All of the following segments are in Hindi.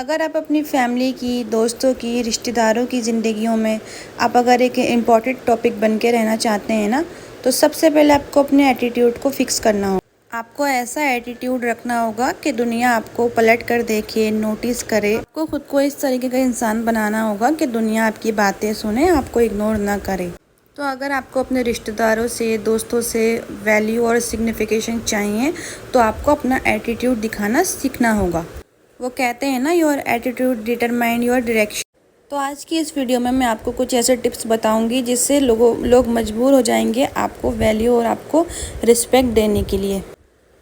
अगर आप अपनी फैमिली की, दोस्तों की, रिश्तेदारों की ज़िंदगियों में आप अगर एक इम्पॉर्टेंट टॉपिक बन के रहना चाहते हैं ना, तो सबसे पहले आपको अपने एटीट्यूड को फ़िक्स करना होगा। आपको ऐसा एटीट्यूड रखना होगा कि दुनिया आपको पलट कर देखे, नोटिस करे। आपको खुद को इस तरीके का इंसान बनाना होगा कि दुनिया आपकी बातें सुने, आपको इग्नोर ना करे। तो अगर आपको अपने रिश्तेदारों से, दोस्तों से वैल्यू और सिग्निफिकेशन चाहिए, तो आपको अपना एटीट्यूड दिखाना सीखना होगा। वो कहते हैं ना, your attitude determine your direction. तो आज की इस वीडियो में मैं आपको कुछ ऐसे टिप्स बताऊंगी जिससे लोग मजबूर हो जाएंगे आपको वैल्यू और आपको रिस्पेक्ट देने के लिए।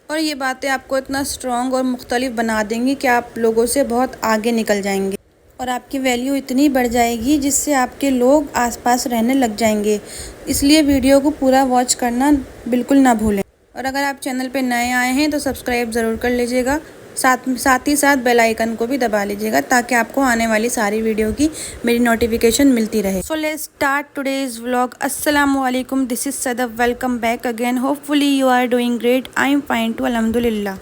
और ये बातें आपको इतना स्ट्रॉन्ग और मुख्तलिफ बना देंगी कि आप लोगों से बहुत आगे निकल जाएंगे और आपकी वैल्यू इतनी बढ़ जाएगी जिससे आपके लोग आसपास रहने लग जाएंगे। इसलिए वीडियो को पूरा वॉच करना बिल्कुल ना भूलें। और अगर आप चैनल पे नए आए हैं तो सब्सक्राइब ज़रूर कर लीजिएगा। साथ ही साथ बेल आइकन को भी दबा लीजिएगा ताकि आपको आने वाली सारी वीडियो की मेरी नोटिफिकेशन मिलती रहे। So let's start today's vlog. अस्सलाम वालेकुम, this is Sadaf, welcome back again. Hopefully you are doing great. I am fine too, अल्हम्दुलिल्लाह।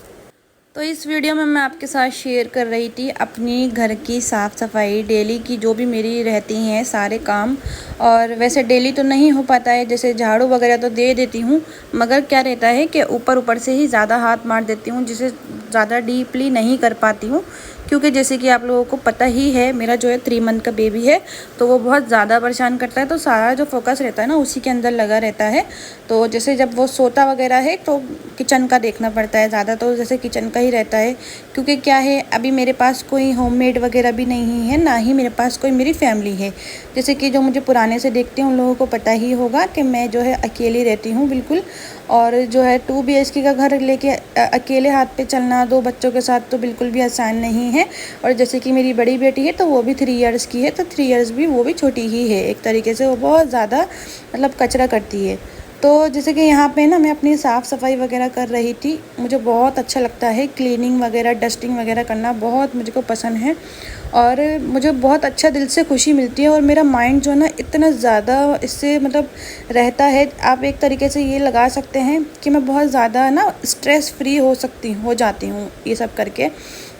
तो इस वीडियो में मैं आपके साथ शेयर कर रही थी अपनी घर की साफ़ सफाई, डेली की जो भी मेरी रहती हैं सारे काम। और वैसे डेली तो नहीं हो पाता है, जैसे झाड़ू वगैरह तो दे देती हूँ, मगर क्या रहता है कि ऊपर से ही ज़्यादा हाथ मार देती हूँ, जिसे ज़्यादा डीपली नहीं कर पाती हूँ। क्योंकि जैसे कि आप लोगों को पता ही है, मेरा जो है 3 मंथ का बेबी है, तो वो बहुत ज़्यादा परेशान करता है। तो सारा जो फोकस रहता है ना उसी के अंदर लगा रहता है। तो जैसे जब वो सोता वगैरह है तो किचन का देखना पड़ता है ज़्यादा, तो जैसे किचन का ही रहता है। क्योंकि क्या है, अभी मेरे पास कोई होममेड वगैरह भी नहीं है, ना ही मेरे पास कोई मेरी फैमिली है। जैसे कि जो मुझे पुराने से देखते हैं उन लोगों को पता ही होगा कि मैं जो है अकेली रहती हूँ बिल्कुल। और जो है 2 BHK का घर लेके अकेले हाथ पे चलना 2 बच्चों के साथ तो बिल्कुल भी आसान नहीं है। और जैसे कि मेरी बड़ी बेटी है तो वो भी 3 इयर्स की है, तो 3 इयर्स भी वो भी छोटी ही है एक तरीके से। वो बहुत ज़्यादा मतलब कचरा करती है। तो जैसे कि यहाँ पे ना मैं अपनी साफ़ सफाई वगैरह कर रही थी। मुझे बहुत अच्छा लगता है क्लीनिंग वगैरह, डस्टिंग वगैरह करना बहुत मुझको पसंद है। और मुझे बहुत अच्छा दिल से खुशी मिलती है और मेरा माइंड जो है ना इतना ज़्यादा इससे मतलब रहता है। आप एक तरीके से ये लगा सकते हैं कि मैं बहुत ज़्यादा ना स्ट्रेस फ्री हो जाती हूँ ये सब करके।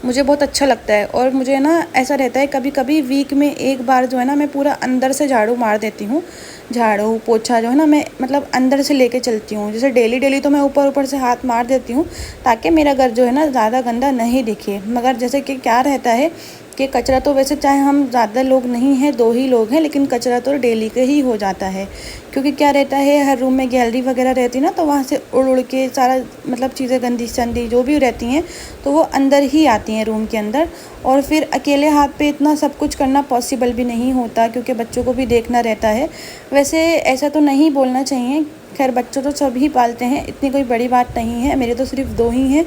मुझे बहुत अच्छा लगता है। और मुझे ना ऐसा रहता है कभी कभी वीक में एक बार जो है ना मैं पूरा अंदर से झाड़ू मार देती हूँ। झाड़ू पोछा जो है ना मैं मतलब अंदर से लेके चलती हूँ। जैसे डेली तो मैं ऊपर से हाथ मार देती हूँ ताकि मेरा घर जो है ना ज़्यादा गंदा नहीं दिखे। मगर जैसे कि क्या रहता है कि कचरा तो वैसे चाहे हम ज़्यादा लोग नहीं हैं, 2 ही लोग हैं, लेकिन कचरा तो डेली का ही हो जाता है। क्योंकि क्या रहता है, हर रूम में गैलरी वगैरह रहती है ना, तो वहाँ से उड़ के सारा मतलब चीज़ें गंदी संदी जो भी रहती हैं तो वो अंदर ही आती हैं रूम के अंदर। और फिर अकेले हाथ पे इतना सब कुछ करना पॉसिबल भी नहीं होता क्योंकि बच्चों को भी देखना रहता है। वैसे ऐसा तो नहीं बोलना चाहिए, खैर बच्चों तो सभी पालते हैं, इतनी कोई बड़ी बात नहीं है। मेरे तो सिर्फ 2 ही हैं।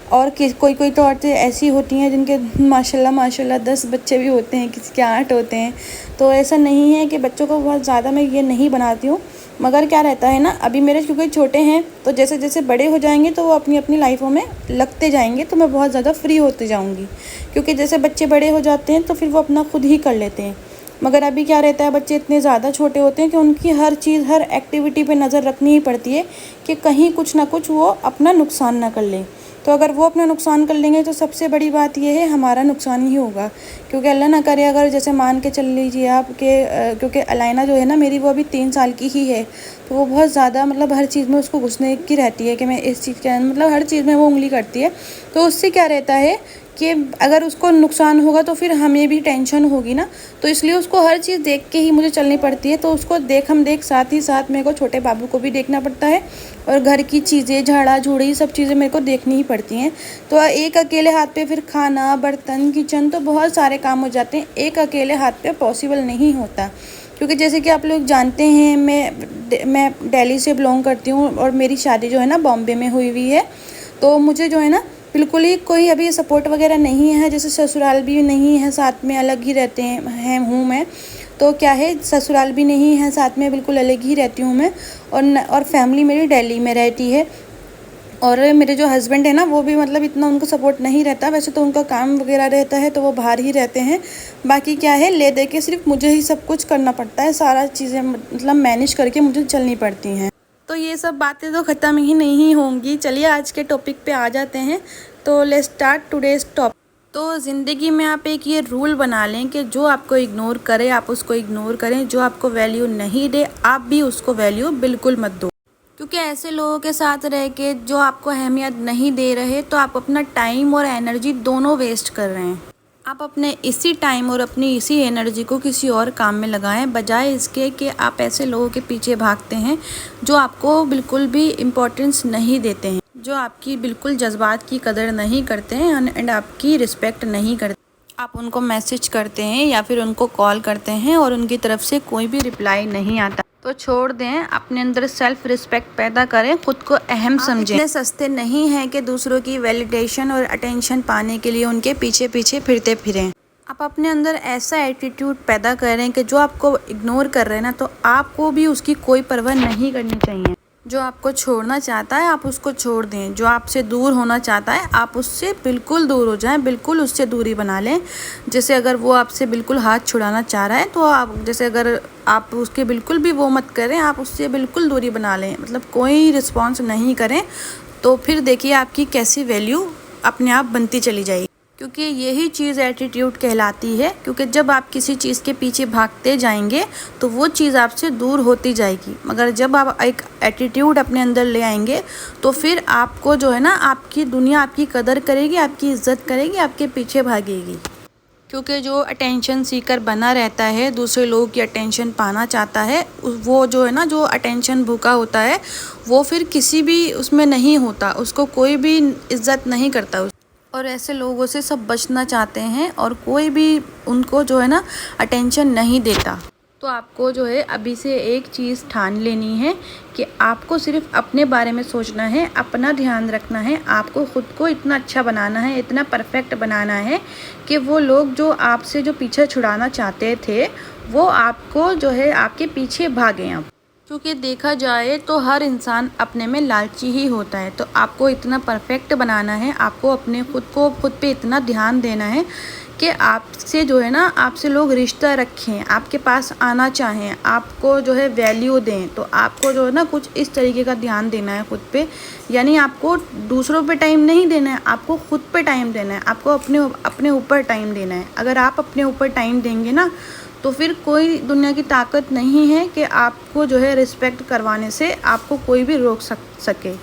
और कोई तो औरतें ऐसी होती हैं जिनके माशाल्लाह 10 बच्चे भी होते हैं, किसी के 8 होते हैं। तो ऐसा नहीं है कि बच्चों को बहुत ज़्यादा मैं ये नहीं बनाती हूँ। मगर क्या रहता है ना, अभी मेरे क्योंकि छोटे हैं तो जैसे जैसे बड़े हो जाएंगे तो वो अपनी अपनी लाइफों में लगते जाएंगे, तो मैं बहुत ज़्यादा फ्री होती जाऊँगी। क्योंकि जैसे बच्चे बड़े हो जाते हैं तो फिर वो अपना खुद ही कर लेते हैं। मगर अभी क्या रहता है, बच्चे इतने ज़्यादा छोटे होते हैं कि उनकी हर चीज़, हर एक्टिविटी पे नज़र रखनी ही पड़ती है कि कहीं कुछ ना कुछ वो अपना नुकसान ना कर लें। तो अगर वो अपना नुकसान कर लेंगे तो सबसे बड़ी बात यह है हमारा नुकसान ही होगा। क्योंकि अल्लाह ना करे, अगर जैसे मान के चल लीजिए आप कि क्योंकि अलाइना जो है ना मेरी, वो अभी 3 साल की ही है, तो वो बहुत ज़्यादा मतलब हर चीज़ में उसको घुसने की रहती है कि मैं इस चीज़ के मतलब हर चीज़ में वो उंगली करती है। तो उससे क्या रहता है कि अगर उसको नुकसान होगा तो फिर हमें भी टेंशन होगी ना। तो इसलिए उसको हर चीज़ देख के ही मुझे चलनी पड़ती है। तो उसको हम देख साथ ही साथ मेरे को छोटे बाबू को भी देखना पड़ता है और घर की चीज़ें, झाड़ा झूड़ी सब चीज़ें मेरे को देखनी ही पड़ती हैं। तो एक अकेले हाथ पे फिर खाना, बर्तन, किचन, तो बहुत सारे काम हो जाते हैं। एक अकेले हाथ पे पॉसिबल नहीं होता। क्योंकि जैसे कि आप लोग जानते हैं, मैं दिल्ली से बिलोंग करती हूँ और मेरी शादी जो है ना बॉम्बे में हुई हुई है। तो मुझे जो है ना बिल्कुल ही कोई अभी सपोर्ट वगैरह नहीं है। जैसे ससुराल भी नहीं है, साथ में अलग ही रहते हैं हूँ मैं। तो क्या है, ससुराल भी नहीं है, साथ में बिल्कुल अलग ही रहती हूँ मैं। और फैमिली मेरी दिल्ली में रहती है। और मेरे जो हस्बैंड है ना वो भी मतलब इतना उनको सपोर्ट नहीं रहता। वैसे तो उनका काम वगैरह रहता है तो वो बाहर ही रहते हैं। बाकी क्या है, ले दे के सिर्फ मुझे ही सब कुछ करना पड़ता है, सारा चीज़ें मतलब मैनेज करके मुझे चलनी पड़ती हैं। तो ये सब बातें तो ख़त्म ही नहीं होंगी। चलिए आज के टॉपिक पे आ जाते हैं। तो लेट्स स्टार्ट टुडेज़ टॉपिक। तो ज़िंदगी में आप एक ये रूल बना लें कि जो आपको इग्नोर करे आप उसको इग्नोर करें, जो आपको वैल्यू नहीं दे आप भी उसको वैल्यू बिल्कुल मत दो। क्योंकि ऐसे लोगों के साथ रह के जो आपको अहमियत नहीं दे रहे तो आप अपना टाइम और एनर्जी दोनों वेस्ट कर रहे हैं। आप अपने इसी टाइम और अपनी इसी एनर्जी को किसी और काम में लगाएं, बजाय इसके कि आप ऐसे लोगों के पीछे भागते हैं जो आपको बिल्कुल भी इम्पोर्टेंस नहीं देते हैं, जो आपकी बिल्कुल जज्बात की कदर नहीं करते हैं एंड आपकी रिस्पेक्ट नहीं करते। आप उनको मैसेज करते हैं या फिर उनको कॉल करते हैं और उनकी तरफ से कोई भी रिप्लाई नहीं आता, तो छोड़ दें। अपने अंदर सेल्फ रिस्पेक्ट पैदा करें, खुद को अहम समझें। इतने सस्ते नहीं हैं कि दूसरों की वैलिडेशन और अटेंशन पाने के लिए उनके पीछे पीछे फिरते फिरें। आप अपने अंदर ऐसा एटीट्यूड पैदा करें कि जो आपको इग्नोर कर रहे हैं ना, तो आपको भी उसकी कोई परवाह नहीं करनी चाहिए। जो आपको छोड़ना चाहता है आप उसको छोड़ दें, जो आपसे दूर होना चाहता है आप उससे बिल्कुल दूर हो जाएं, बिल्कुल उससे दूरी बना लें। जैसे अगर वो आपसे बिल्कुल हाथ छुड़ाना चाह रहा है तो आप जैसे अगर आप उसके बिल्कुल भी वो मत करें, आप उससे बिल्कुल दूरी बना लें, मतलब कोई रिस्पॉन्स नहीं करें, तो फिर देखिए आपकी कैसी वैल्यू अपने आप बनती चली जाएगी। क्योंकि यही चीज़ एटीट्यूड कहलाती है। क्योंकि जब आप किसी चीज़ के पीछे भागते जाएंगे तो वो चीज़ आपसे दूर होती जाएगी, मगर जब आप एक एटीट्यूड अपने अंदर ले आएंगे तो फिर आपको जो है ना आपकी दुनिया आपकी कदर करेगी, आपकी इज्जत करेगी, आपके पीछे भागेगी। क्योंकि जो अटेंशन सीकर बना रहता है, दूसरे लोगों की अटेंशन पाना चाहता है, वो जो है ना जो अटेंशन भूखा होता है वो फिर किसी भी उसमें नहीं होता, उसको कोई भी इज्जत नहीं करता। और ऐसे लोगों से सब बचना चाहते हैं और कोई भी उनको जो है ना अटेंशन नहीं देता। तो आपको जो है अभी से एक चीज़ ठान लेनी है कि आपको सिर्फ अपने बारे में सोचना है, अपना ध्यान रखना है, आपको ख़ुद को इतना अच्छा बनाना है, इतना परफेक्ट बनाना है कि वो लोग जो आपसे जो पीछे छुड़ाना चाहते थे वो आपको जो है आपके पीछे भागें। अब क्योंकि देखा जाए तो हर इंसान अपने में लालची ही होता है, तो आपको इतना परफेक्ट बनाना है, आपको अपने खुद पे इतना ध्यान देना है कि आपसे जो है ना आपसे लोग रिश्ता रखें, आपके पास आना चाहें, आपको जो है वैल्यू दें। तो आपको जो है ना कुछ इस तरीके का ध्यान देना है खुद पे, यानी आपको दूसरों पे टाइम नहीं देना है, आपको खुद पे टाइम देना है, आपको अपने ऊपर टाइम देना है। अगर आप अपने ऊपर टाइम देंगे ना तो फिर कोई दुनिया की ताकत नहीं है कि आपको जो है रिस्पेक्ट करवाने से आपको कोई भी रोक सके।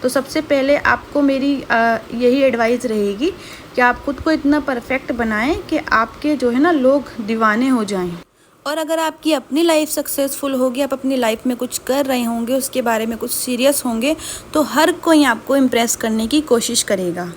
तो सबसे पहले आपको मेरी यही एडवाइस रहेगी कि आप खुद को इतना परफेक्ट बनाएं कि आपके जो है ना लोग दीवाने हो जाएं। और अगर आपकी अपनी लाइफ सक्सेसफुल होगी, आप अपनी लाइफ में कुछ कर रहे होंगे, उसके बारे में कुछ सीरियस होंगे, तो हर कोई आपको इम्प्रेस करने की कोशिश करेगा।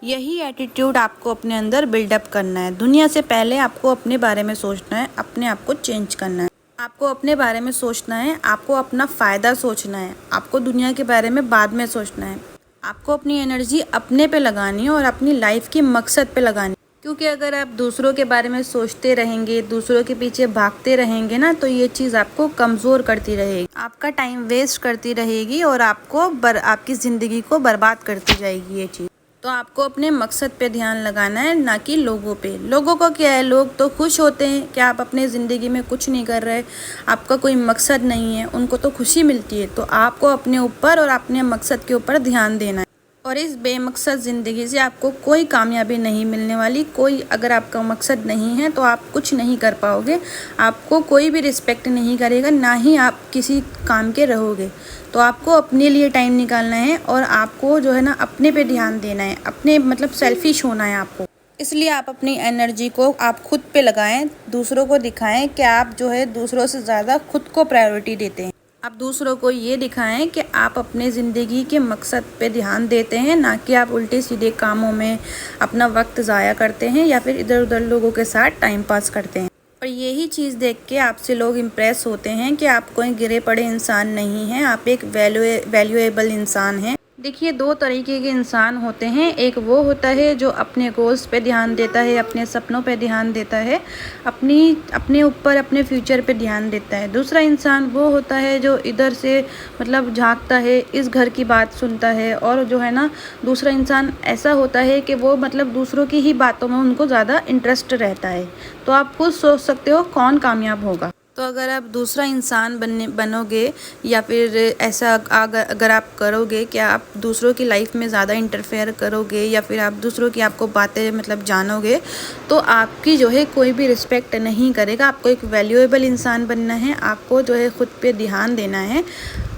यही एटीट्यूड आपको अपने अंदर बिल्डअप करना है। दुनिया से पहले आपको अपने बारे में सोचना है, अपने आप को चेंज करना है। आपको अपने बारे में सोचना है, आपको अपना फ़ायदा सोचना है, आपको दुनिया के बारे में बाद में सोचना है। आपको अपनी एनर्जी अपने पे लगानी है और अपनी लाइफ के मकसद पे लगानी है। क्योंकि अगर आप दूसरों के बारे में सोचते रहेंगे, दूसरों के पीछे भागते रहेंगे ना, तो ये चीज़ आपको कमज़ोर करती रहेगी, आपका टाइम वेस्ट करती रहेगी और आपकी ज़िंदगी को बर्बाद करती जाएगी ये चीज़। तो आपको अपने मकसद पे ध्यान लगाना है, ना कि लोगों पे। लोगों को क्या है, लोग तो खुश होते हैं कि आप अपने ज़िंदगी में कुछ नहीं कर रहे, आपका कोई मकसद नहीं है, उनको तो खुशी मिलती है। तो आपको अपने ऊपर और अपने मकसद के ऊपर ध्यान देना है। और इस बेमकसद ज़िंदगी से आपको कोई कामयाबी नहीं मिलने वाली। अगर आपका मकसद नहीं है तो आप कुछ नहीं कर पाओगे, आपको कोई भी रिस्पेक्ट नहीं करेगा, ना ही आप किसी काम के रहोगे। तो आपको अपने लिए टाइम निकालना है और आपको जो है ना अपने पे ध्यान देना है, अपने मतलब सेल्फिश होना है आपको। इसलिए आप अपनी एनर्जी को आप खुद पे लगाएं, दूसरों को दिखाएं कि आप जो है दूसरों से ज़्यादा खुद को प्रायोरिटी देते हैं। आप दूसरों को ये दिखाएं कि आप अपने ज़िंदगी के मकसद पे ध्यान देते हैं, ना कि आप उल्टे सीधे कामों में अपना वक्त ज़ाया करते हैं या फिर इधर उधर लोगों के साथ टाइम पास करते हैं। और यही चीज़ देख के आपसे लोग इम्प्रेस होते हैं कि आप कोई गिरे पड़े इंसान नहीं हैं, आप एक वैल्यूएबल इंसान हैं। देखिए, दो तरीके के इंसान होते हैं। एक वो होता है जो अपने गोल्स पे ध्यान देता है, अपने सपनों पे ध्यान देता है, अपने ऊपर अपने फ्यूचर पे ध्यान देता है। दूसरा इंसान वो होता है जो इधर से मतलब झांकता है, इस घर की बात सुनता है। और जो है ना दूसरा इंसान ऐसा होता है कि वो मतलब दूसरों की ही बातों में उनको ज़्यादा इंटरेस्ट रहता है। तो आप खुद सोच सकते हो कौन कामयाब होगा। तो अगर आप दूसरा इंसान बनोगे या फिर ऐसा अगर आप करोगे कि आप दूसरों की लाइफ में ज़्यादा इंटरफेयर करोगे या फिर आप दूसरों की आपको बातें मतलब जानोगे, तो आपकी जो है कोई भी रिस्पेक्ट नहीं करेगा। आपको एक वैल्यूएबल इंसान बनना है, आपको जो है ख़ुद पे ध्यान देना है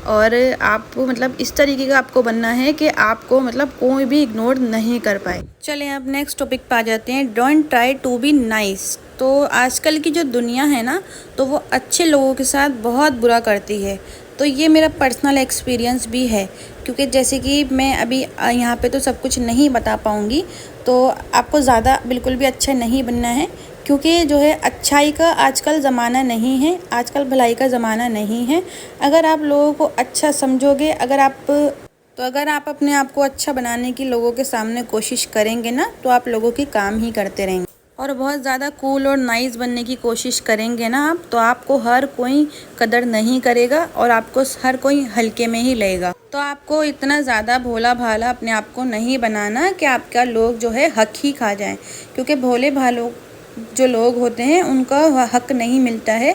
और आपको मतलब इस तरीके का आपको बनना है कि आपको मतलब कोई भी इग्नोर नहीं कर पाए। चलिए अब नेक्स्ट टॉपिक पे आ जाते हैं। Don't try to be nice. तो आजकल की जो दुनिया है ना, तो वो अच्छे लोगों के साथ बहुत बुरा करती है। तो ये मेरा पर्सनल एक्सपीरियंस भी है, क्योंकि जैसे कि मैं अभी यहाँ पे तो सब कुछ नहीं बता पाऊँगी, तो आपको ज़्यादा बिल्कुल भी अच्छा नहीं बनना है, क्योंकि जो है अच्छाई का आजकल ज़माना नहीं है, आजकल भलाई का ज़माना नहीं है। अगर आप लोगों को अच्छा समझोगे, अगर आप अपने आप को अच्छा बनाने की लोगों के सामने कोशिश करेंगे ना, तो आप लोगों की काम ही करते रहेंगे। और बहुत ज़्यादा कूल और नाइस बनने की कोशिश करेंगे ना आप, तो आपको हर कोई कदर नहीं करेगा और आपको हर कोई हल्के में ही लेगा। तो आपको इतना ज़्यादा भोला भाला अपने आप को नहीं बनाना कि आपका लोग जो है हक ही खा जाएं, क्योंकि भोले भालों जो लोग होते हैं उनका हक नहीं मिलता है।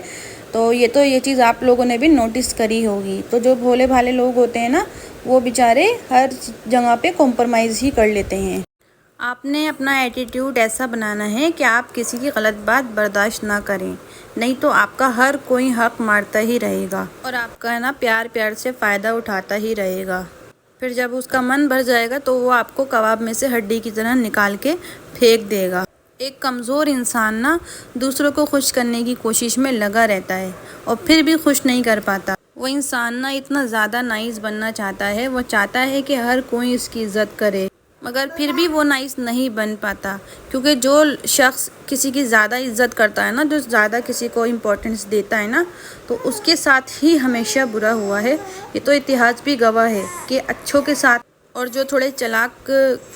तो ये चीज़ आप लोगों ने भी नोटिस करी होगी। तो जो भोले भाले लोग होते हैं ना, वो बेचारे हर जगह पे कॉम्प्रोमाइज़ ही कर लेते हैं। आपने अपना एटीट्यूड ऐसा बनाना है कि आप किसी की गलत बात बर्दाश्त ना करें, नहीं तो आपका हर कोई हक मारता ही रहेगा और आपका है ना प्यार प्यार से फ़ायदा उठाता ही रहेगा। फिर जब उसका मन भर जाएगा तो वो आपको कबाब में से हड्डी की तरह निकाल के फेंक देगा। एक कमज़ोर इंसान ना दूसरों को खुश करने की कोशिश में लगा रहता है और फिर भी खुश नहीं कर पाता। वो इंसान ना इतना ज़्यादा नाइस बनना चाहता है, वो चाहता है कि हर कोई इसकी इज़्ज़त करे, मगर फिर भी वो नाइस नहीं बन पाता, क्योंकि जो शख्स किसी की ज़्यादा इज़्ज़त करता है ना, जो ज़्यादा किसी को इम्पोर्टेंस देता है ना, तो उसके साथ ही हमेशा बुरा हुआ है। ये तो इतिहास भी गवाह है कि अच्छों के साथ। और जो थोड़े चालाक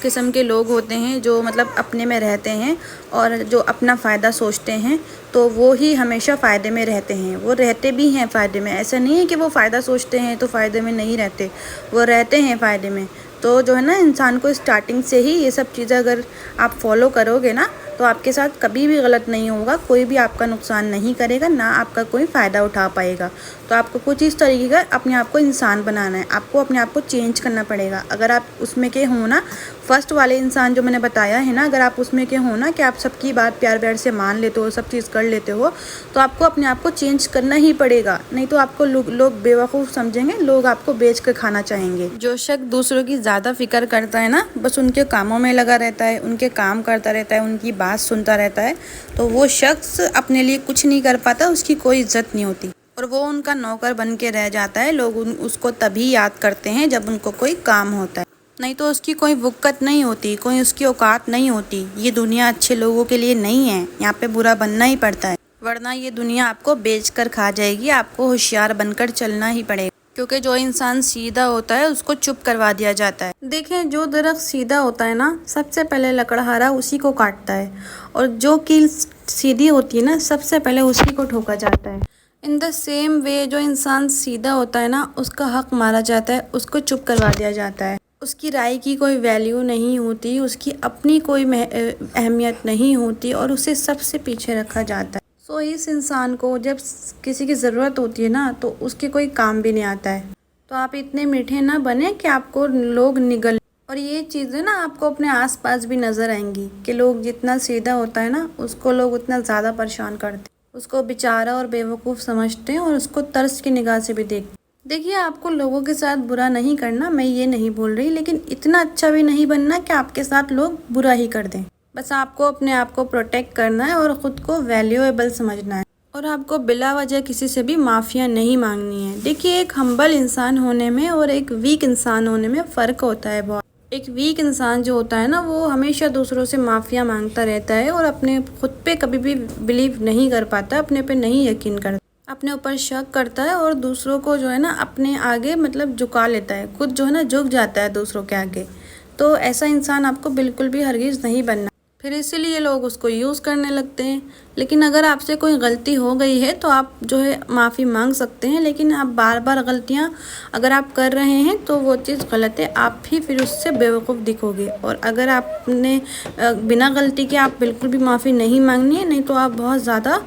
किस्म के लोग होते हैं, जो मतलब अपने में रहते हैं और जो अपना फ़ायदा सोचते हैं, तो वो ही हमेशा फ़ायदे में रहते हैं। वो रहते भी हैं फ़ायदे में, ऐसा नहीं है कि वो फ़ायदा सोचते हैं तो फ़ायदे में नहीं रहते, वो रहते हैं फ़ायदे में। तो जो है ना, इंसान को स्टार्टिंग से ही ये सब चीज़ें अगर आप फॉलो करोगे ना, तो आपके साथ कभी भी गलत नहीं होगा, कोई भी आपका नुकसान नहीं करेगा, ना आपका कोई फ़ायदा उठा पाएगा। तो आपको कुछ इस तरीके का अपने आप को इंसान बनाना है, आपको अपने आप को चेंज करना पड़ेगा। अगर आप उसमें के हो ना, फर्स्ट वाले इंसान जो मैंने बताया है ना, अगर आप उसमें के हो ना कि आप सबकी बात प्यार प्यार से मान लेते हो, सब चीज़ कर लेते हो, तो आपको अपने आप को चेंज करना ही पड़ेगा, नहीं तो आपको लोग बेवकूफ़ समझेंगे, लोग आपको बेच कर खाना चाहेंगे। जो शख्स दूसरों की ज़्यादा फिक्र करता है ना, बस उनके कामों में लगा रहता है, उनके काम करता रहता है, उनकी बात सुनता रहता है, तो वो शख्स अपने लिए कुछ नहीं कर पाता, उसकी कोई इज्जत नहीं होती और वो उनका नौकर बन के रह जाता है। लोग उसको तभी याद करते हैं जब उनको कोई काम होता है, नहीं तो उसकी कोई वक़्त नहीं होती, कोई उसकी औकात नहीं होती। ये दुनिया अच्छे लोगों के लिए नहीं है, यहाँ पे बुरा बनना ही पड़ता है, वरना ये दुनिया आपको बेच कर खा जाएगी। आपको होशियार बनकर चलना ही पड़ेगा, क्योंकि जो इंसान सीधा होता है उसको चुप करवा दिया जाता है। देखें, जो दरख्त सीधा होता है ना, सबसे पहले लकड़हारा उसी को काटता है, और जो कील सीधी होती है ना, सबसे पहले उसी को ठोका जाता है। इन द सेम वे, जो इंसान सीधा होता है ना, उसका हक मारा जाता है, उसको चुप करवा दिया जाता है, उसकी राय की कोई वैल्यू नहीं होती, उसकी अपनी कोई अहमियत नहीं होती और उसे सबसे पीछे रखा जाता है। सो इस इंसान को जब किसी की ज़रूरत होती है ना, तो उसके कोई काम भी नहीं आता है। तो आप इतने मीठे ना बने कि आपको लोग निगल, और ये चीज़ें ना आपको अपने आसपास भी नज़र आएंगी कि लोग जितना सीधा होता है ना, उसको लोग उतना ज़्यादा परेशान करते हैं, उसको बेचारा और बेवकूफ़ समझते हैं और उसको तरस की निगाह से भी देखते हैं। देखिए, आपको लोगों के साथ बुरा नहीं करना, मैं ये नहीं बोल रही, लेकिन इतना अच्छा भी नहीं बनना कि आपके साथ लोग बुरा ही कर दें। बस आपको अपने आप को प्रोटेक्ट करना है और ख़ुद को वैल्यूएबल समझना है, और आपको बिला वजह किसी से भी माफ़िया नहीं मांगनी है। देखिए, एक हम्बल इंसान होने में और एक वीक इंसान होने में फ़र्क होता है बहुत। एक वीक इंसान जो होता है ना, वो हमेशा दूसरों से माफ़िया मांगता रहता है और अपने खुद पे कभी भी बिलीव नहीं कर पाता, अपने पे नहीं यकीन करता, अपने ऊपर शक करता है और दूसरों को जो है ना अपने आगे मतलब झुका लेता है, खुद जो है ना झुक जाता है दूसरों के आगे। तो ऐसा इंसान आपको बिल्कुल भी हरगिज़ नहीं बनना। फिर इसीलिए लोग उसको यूज़ करने लगते हैं। लेकिन अगर आपसे कोई गलती हो गई है तो आप जो है माफ़ी मांग सकते हैं, लेकिन आप बार बार गलतियां अगर आप कर रहे हैं तो वो चीज़ गलत है, आप ही फिर उससे बेवकूफ़ दिखोगे। और अगर आपने बिना गलती के आप बिल्कुल भी माफ़ी नहीं मांगनी है, नहीं तो आप बहुत ज़्यादा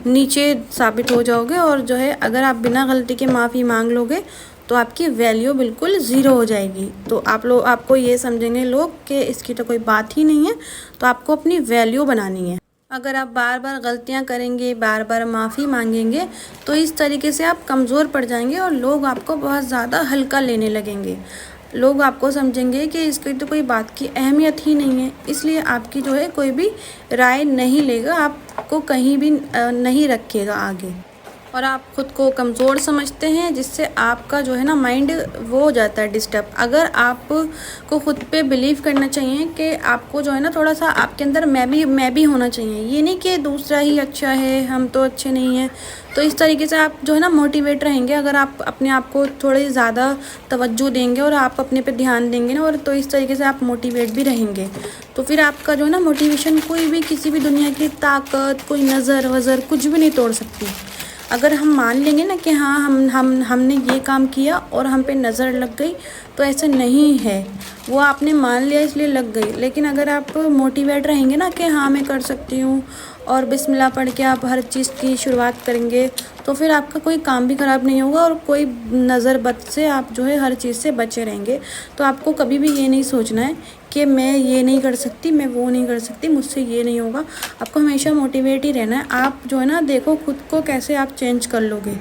नीचे साबित हो जाओगे। और जो है अगर आप बिना गलती के माफ़ी मांग लोगे तो आपकी वैल्यू बिल्कुल ज़ीरो हो जाएगी। तो आपको ये समझेंगे लोग कि इसकी तो कोई बात ही नहीं है। तो आपको अपनी वैल्यू बनानी है। अगर आप बार बार गलतियां करेंगे, बार बार माफ़ी मांगेंगे, तो इस तरीके से आप कमज़ोर पड़ जाएंगे और लोग आपको बहुत ज़्यादा हल्का लेने लगेंगे। लोग आपको समझेंगे कि इसकी तो कोई बात की अहमियत ही नहीं है, इसलिए आपकी जो है कोई भी राय नहीं लेगा, आपको कहीं भी नहीं रखेगा आगे। और आप ख़ुद को कमज़ोर समझते हैं, जिससे आपका जो है ना माइंड वो हो जाता है डिस्टर्ब। अगर आपको ख़ुद पे बिलीव करना चाहिए कि आपको जो है ना थोड़ा सा आपके अंदर मैं भी होना चाहिए, ये नहीं कि दूसरा ही अच्छा है हम तो अच्छे नहीं हैं। तो इस तरीके से आप जो है ना मोटिवेट रहेंगे। अगर आप अपने आप को थोड़ी ज़्यादा तवज्जो देंगे और आप अपने पे ध्यान देंगे ना, और तो इस तरीके से आप मोटिवेट भी रहेंगे, तो फिर आपका जो है ना मोटिवेशन कोई भी किसी भी दुनिया की ताकत, कोई नज़र वज़र कुछ भी नहीं तोड़ सकती। अगर हम मान लेंगे ना कि हाँ हमने ये काम किया और हम पे नज़र लग गई, तो ऐसा नहीं है। वो आपने मान लिया इसलिए लग गई। लेकिन अगर आप मोटिवेट रहेंगे ना कि हाँ मैं कर सकती हूँ, और बिस्मिल्लाह पढ़ के आप हर चीज़ की शुरुआत करेंगे, तो फिर आपका कोई काम भी ख़राब नहीं होगा और कोई नज़र बद से आप जो है हर चीज़ से बचे रहेंगे। तो आपको कभी भी ये नहीं सोचना है कि मैं ये नहीं कर सकती, मैं वो नहीं कर सकती, मुझसे ये नहीं होगा। आपको हमेशा मोटिवेट ही रहना है। आप जो है ना देखो खुद को कैसे आप चेंज कर लोगे।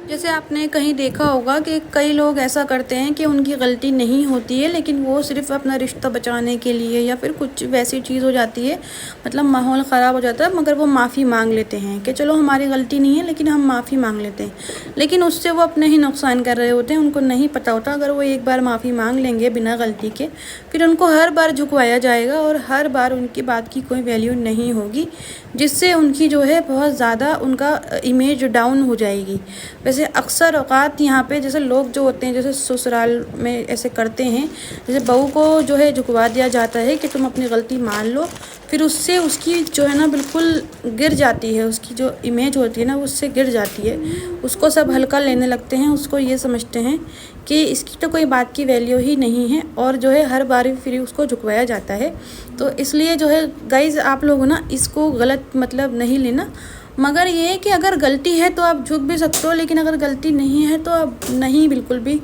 जैसे आपने कहीं देखा होगा कि कई लोग ऐसा करते हैं कि उनकी गलती नहीं होती है, लेकिन वो सिर्फ अपना रिश्ता बचाने के लिए या फिर कुछ वैसी चीज़ हो जाती है, मतलब माहौल ख़राब हो जाता है, मगर वो माफ़ी मांग लेते हैं कि चलो हमारी गलती नहीं है लेकिन हम माफ़ी मांग लेते हैं। लेकिन उससे वो अपने ही नुकसान कर रहे होते हैं। उनको नहीं पता होता अगर वो एक बार माफ़ी मांग लेंगे बिना गलती के, फिर उनको हर बार झुकवाया जाएगा और हर बार उनकी बात की कोई वैल्यू नहीं होगी, जिससे उनकी जो है बहुत ज़्यादा उनका इमेज डाउन हो जाएगी। वैसे अक्सर औक़ात यहाँ पे जैसे लोग जो होते हैं, जैसे ससुराल में ऐसे करते हैं, जैसे बहू को जो है झुकवा दिया जाता है कि तुम अपनी गलती मान लो, फिर उससे उसकी जो है ना बिल्कुल गिर जाती है, उसकी जो इमेज होती है ना उससे गिर जाती है। उसको सब हल्का लेने लगते हैं, उसको ये समझते हैं कि इसकी तो कोई बात की वैल्यू ही नहीं है, और जो है हर बार फिर उसको झुकवाया जाता है। तो इसलिए जो है गाइज़ आप लोग ना इसको गलत मतलब नहीं लेना, मगर ये है कि अगर गलती है तो आप झुक भी सकते हो, लेकिन अगर गलती नहीं है तो आप नहीं बिल्कुल भी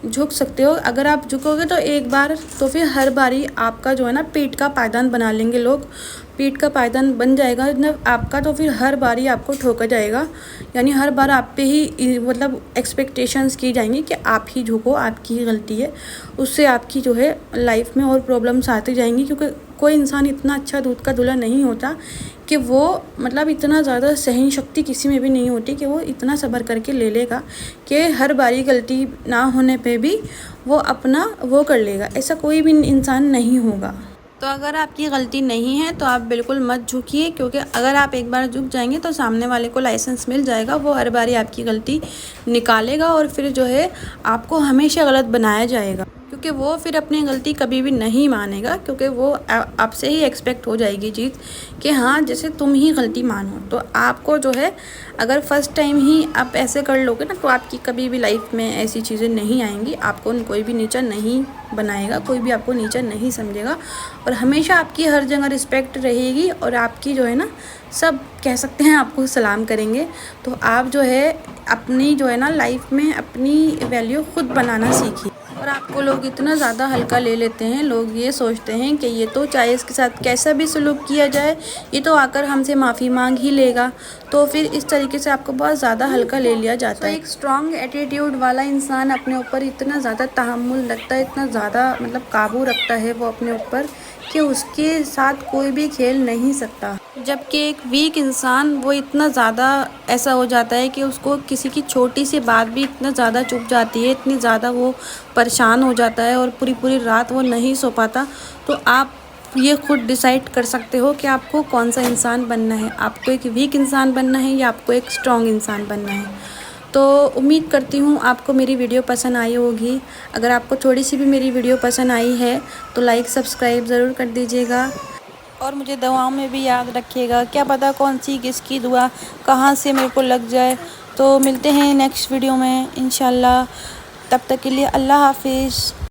झुक सकते हो। अगर आप झुकोगे तो एक बार, तो फिर हर बारी आपका जो है ना पीठ का पायदान बना लेंगे लोग, पीठ का पायदान बन जाएगा ना आपका, तो फिर हर बारी आपको ठोका जाएगा। यानी हर बार आप पे ही मतलब एक्सपेक्टेशंस की जाएंगी कि आप ही झुको, आपकी ही गलती है। उससे आपकी जो है लाइफ में और प्रॉब्लम्स आती जाएंगी, क्योंकि कोई इंसान इतना अच्छा दूध का धुला नहीं होता कि वो मतलब इतना ज़्यादा सहन शक्ति किसी में भी नहीं होती कि वो इतना सब्र करके ले लेगा कि हर बारी गलती ना होने पे भी वो अपना वो कर लेगा। ऐसा कोई भी इंसान नहीं होगा। तो अगर आपकी गलती नहीं है तो आप बिल्कुल मत झुकिए, क्योंकि अगर आप एक बार झुक जाएंगे तो सामने वाले को लाइसेंस मिल जाएगा, वो हर बारी आपकी गलती निकालेगा और फिर जो है आपको हमेशा गलत बनाया जाएगा, क्योंकि वो फिर अपनी गलती कभी भी नहीं मानेगा, क्योंकि वो आपसे ही एक्सपेक्ट हो जाएगी चीज़ कि हाँ जैसे तुम ही गलती मानो। तो आपको जो है अगर फर्स्ट टाइम ही आप ऐसे कर लोगे ना, तो आपकी कभी भी लाइफ में ऐसी चीज़ें नहीं आएंगी। आपको कोई भी नीचा नहीं बनाएगा, कोई भी आपको नीचा नहीं समझेगा, और हमेशा आपकी हर जगह रिस्पेक्ट रहेगी, और आपकी जो है ना सब कह सकते हैं आपको सलाम करेंगे। तो आप जो है अपनी जो है ना लाइफ में अपनी वैल्यू खुद बनाना सीखिए। और आपको लोग इतना ज़्यादा हल्का ले लेते हैं, लोग ये सोचते हैं कि ये तो चाहे इसके साथ कैसा भी सलूक किया जाए, ये तो आकर हमसे माफ़ी मांग ही लेगा। तो फिर इस तरीके से आपको बहुत ज़्यादा हल्का ले लिया जाता है। एक स्ट्रॉन्ग एटीट्यूड वाला इंसान अपने ऊपर इतना ज़्यादा तहम्मुल रखता है, इतना ज़्यादा मतलब काबू रखता है वो अपने ऊपर, कि उसके साथ कोई भी खेल नहीं सकता। जबकि एक वीक इंसान वो इतना ज़्यादा ऐसा हो जाता है कि उसको किसी की छोटी सी बात भी इतना ज़्यादा चुभ जाती है, इतनी ज़्यादा वो परेशान हो जाता है और पूरी पूरी रात वो नहीं सो पाता। तो आप ये खुद डिसाइड कर सकते हो कि आपको कौन सा इंसान बनना है, आपको एक वीक इंसान बनना है या आपको एक स्ट्रॉन्ग इंसान बनना है। तो उम्मीद करती हूँ आपको मेरी वीडियो पसंद आई होगी। अगर आपको थोड़ी सी भी मेरी वीडियो पसंद आई है तो लाइक सब्सक्राइब ज़रूर कर दीजिएगा। और मुझे दुआओं में भी याद रखिएगा, क्या पता कौन सी किसकी दुआ कहाँ से मेरे को लग जाए। तो मिलते हैं नेक्स्ट वीडियो में इंशाल्लाह, तब तक के लिए अल्लाह हाफिज़।